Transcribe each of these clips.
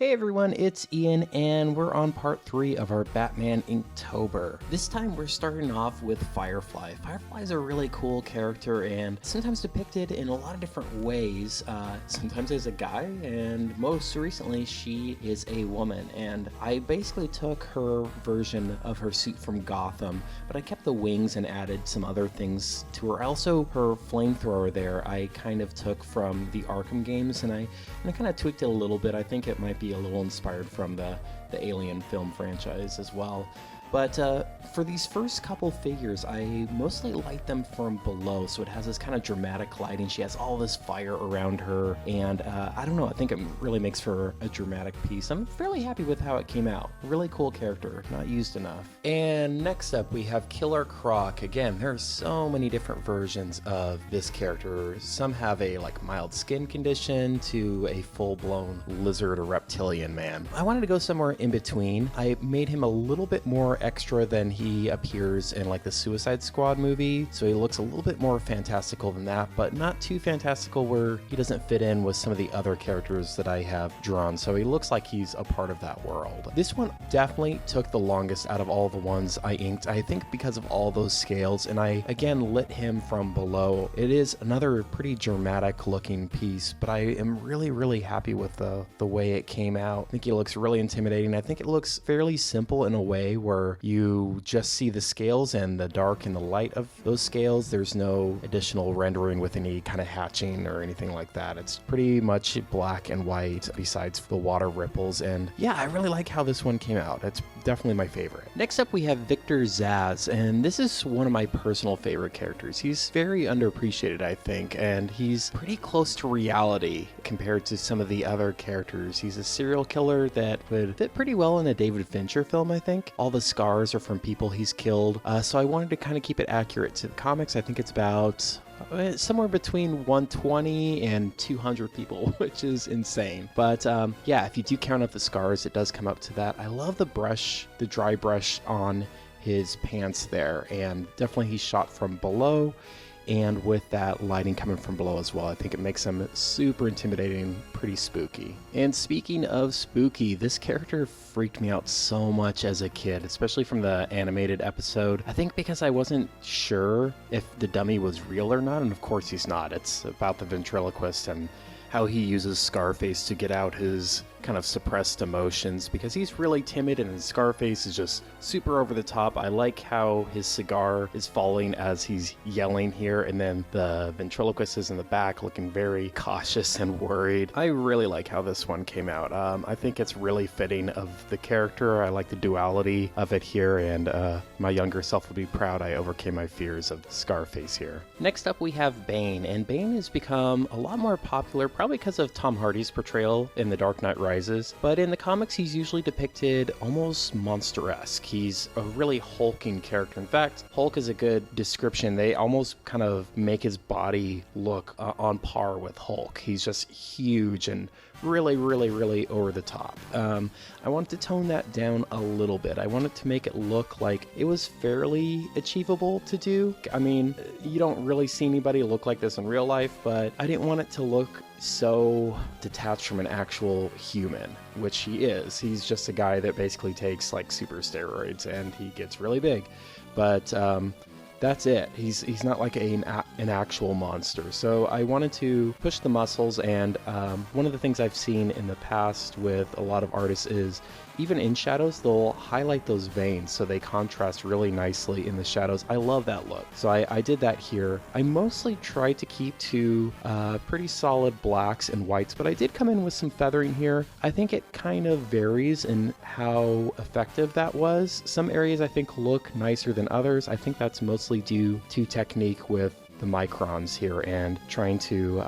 Hey everyone, it's Ian, and we're on part 3 of our Batman Inktober. This time we're starting off with Firefly. Firefly is a really cool character and sometimes depicted in a lot of different ways. Sometimes as a guy, and most recently she is a woman. And I basically took her version of her suit from Gotham, but I kept the wings and added some other things to her. Also, her flamethrower there, I kind of took from the Arkham games, and I kind of tweaked it a little bit. I think it might be a little inspired from the Alien film franchise as well. But for these first couple figures, I mostly light them from below, so it has this kind of dramatic lighting. She has all this fire around her, and I don't know, I think it really makes for a dramatic piece. I'm fairly happy with how it came out. Really cool character, not used enough. And next up, we have Killer Croc. Again, there are so many different versions of this character. Some have a mild skin condition to a full-blown lizard or reptilian man. I wanted to go somewhere in between. I made him a little bit more extra than he appears in the Suicide Squad movie, so he looks a little bit more fantastical than that, but not too fantastical where he doesn't fit in with some of the other characters that I have drawn, so he looks like he's a part of that world. This one definitely took the longest out of all the ones I inked, I think because of all those scales, and I again lit him from below. It is another pretty dramatic looking piece, but I am really happy with the way it came out. I think he looks really intimidating. I think it looks fairly simple in a way where you just see the scales and the dark and the light of those scales. There's no additional rendering with any kind of hatching or anything like that. It's pretty much black and white besides the water ripples, and yeah, I really like how this one came out. It's definitely my favorite. Next up we have Victor Zsasz, and this is one of my personal favorite characters. He's very underappreciated, I think, and he's pretty close to reality compared to some of the other characters. He's a serial killer that would fit pretty well in a David Fincher film, I think. All the scars are from people he's killed, so I wanted to kind of keep it accurate to the comics. I think it's about somewhere between 120 and 200 people, which is insane. But yeah, if you do count up the scars, it does come up to that. I love the brush, the dry brush on his pants there, and definitely he's shot from below, and with that lighting coming from below as well, I think it makes him super intimidating, pretty spooky. And speaking of spooky, this character freaked me out so much as a kid, especially from the animated episode. I think because I wasn't sure if the dummy was real or not, and of course he's not. It's about the ventriloquist and how he uses Scarface to get out his kind of suppressed emotions, because he's really timid and his Scarface is just super over the top. I like how his cigar is falling as he's yelling here, and then the ventriloquist is in the back looking very cautious and worried. I really like how this one came out. I think it's really fitting of the character. I like the duality of it here, and my younger self will be proud I overcame my fears of Scarface here. Next up we have Bane, and Bane has become a lot more popular, probably because of Tom Hardy's portrayal in The Dark Knight Rises, but in the comics he's usually depicted almost monster-esque. He's a really hulking character. In fact, Hulk is a good description. They almost kind of make his body look on par with Hulk. He's just huge and really over the top. I wanted to tone that down a little bit. I wanted to make it look like it was fairly achievable to do. I mean, you don't really see anybody look like this in real life, but I didn't want it to look so detached from an actual human, which he is. He's just a guy that basically takes super steroids and he gets really big. But that's it. He's not like an actual monster. So I wanted to push the muscles, and one of the things I've seen in the past with a lot of artists is even in shadows, they'll highlight those veins so they contrast really nicely in the shadows. I love that look. So I did that here. I mostly tried to keep to pretty solid blacks and whites, but I did come in with some feathering here. I think it kind of varies in how effective that was. Some areas I think look nicer than others. I think that's mostly due to technique with the microns here and trying to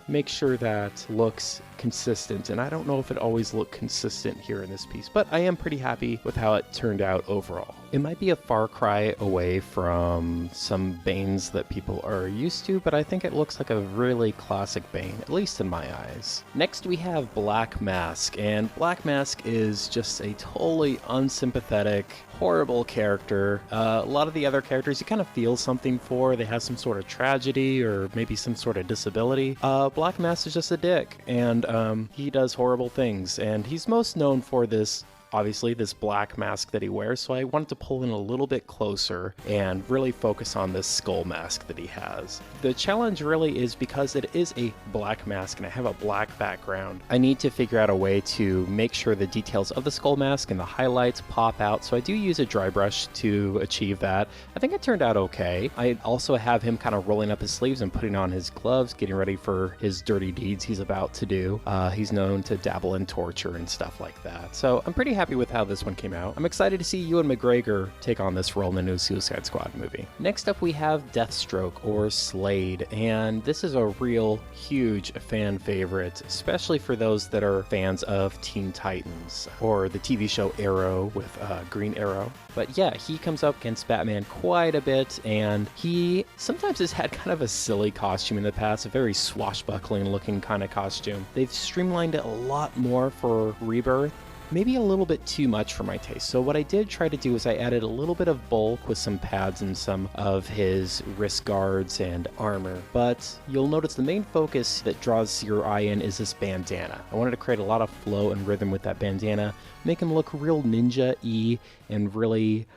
make sure that looks consistent, and I don't know if it always looked consistent here in this piece, but I am pretty happy with how it turned out overall. It might be a far cry away from some Banes that people are used to, but I think it looks like a really classic Bane, at least in my eyes. Next we have Black Mask, and Black Mask is just a totally unsympathetic, horrible character. A lot of the other characters you kind of feel something for. They have some sort of tragedy or maybe some sort of disability. Black Mask is just a dick, and he does horrible things, and he's most known for this, obviously, this black mask that he wears, so I wanted to pull in a little bit closer and really focus on this skull mask that he has. The challenge really is because it is a black mask and I have a black background, I need to figure out a way to make sure the details of the skull mask and the highlights pop out, so I do use a dry brush to achieve that. I think it turned out okay. I also have him kind of rolling up his sleeves and putting on his gloves, getting ready for his dirty deeds he's about to do. He's known to dabble in torture and stuff like that, so I'm pretty happy with how this one came out. I'm excited to see Ewan McGregor take on this role in the new Suicide Squad movie. Next up we have Deathstroke, or Slade, and this is a real huge fan favorite, especially for those that are fans of Teen Titans or the TV show Arrow with Green Arrow. But yeah, he comes up against Batman quite a bit, and he sometimes has had kind of a silly costume in the past, a very swashbuckling looking kind of costume. They've streamlined it a lot more for Rebirth, maybe a little bit too much for my taste. So what I did try to do is I added a little bit of bulk with some pads and some of his wrist guards and armor. But you'll notice the main focus that draws your eye in is this bandana. I wanted to create a lot of flow and rhythm with that bandana, make him look real ninja-y and really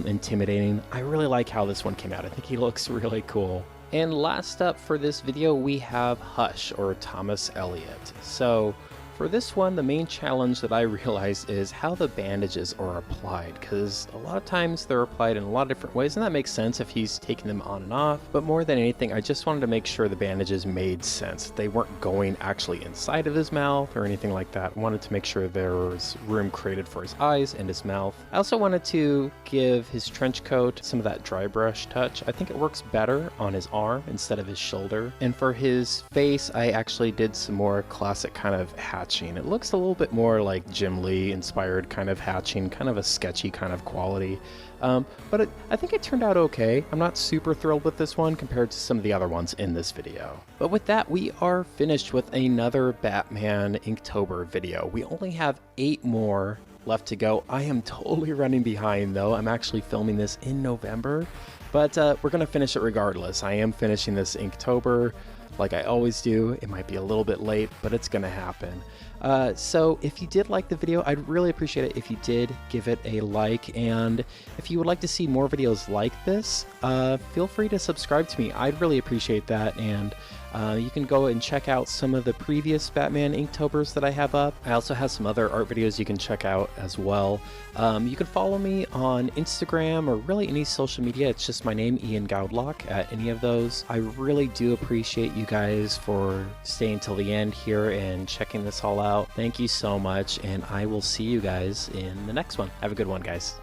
intimidating. I really like how this one came out. I think he looks really cool. And last up for this video, we have Hush, or Thomas Elliot. So for this one, the main challenge that I realized is how the bandages are applied, because a lot of times they're applied in a lot of different ways, and that makes sense if he's taking them on and off, but more than anything, I just wanted to make sure the bandages made sense. They weren't going actually inside of his mouth or anything like that. I wanted to make sure there was room created for his eyes and his mouth. I also wanted to give his trench coat some of that dry brush touch. I think it works better on his arm instead of his shoulder. And for his face, I actually did some more classic kind of hatching. It looks a little bit more like Jim Lee inspired kind of hatching, kind of a sketchy kind of quality. But I think it turned out okay. I'm not super thrilled with this one compared to some of the other ones in this video. But with that, we are finished with another Batman Inktober video. We only have 8 more left to go. I am totally running behind though. I'm actually filming this in November, but we're gonna finish it regardless. I am finishing this Inktober like I always do. It might be a little bit late, but it's gonna happen. So if you did like the video, I'd really appreciate it if you did give it a like, and if you would like to see more videos like this, feel free to subscribe to me. I'd really appreciate that, and you can go and check out some of the previous Batman Inktober's that I have up. I also have some other art videos you can check out as well. You can follow me on Instagram or really any social media. It's just my name, iangoudelock, at any of those. I really do appreciate you guys for staying till the end here and checking this all out. Thank you so much, and I will see you guys in the next one. Have a good one, guys.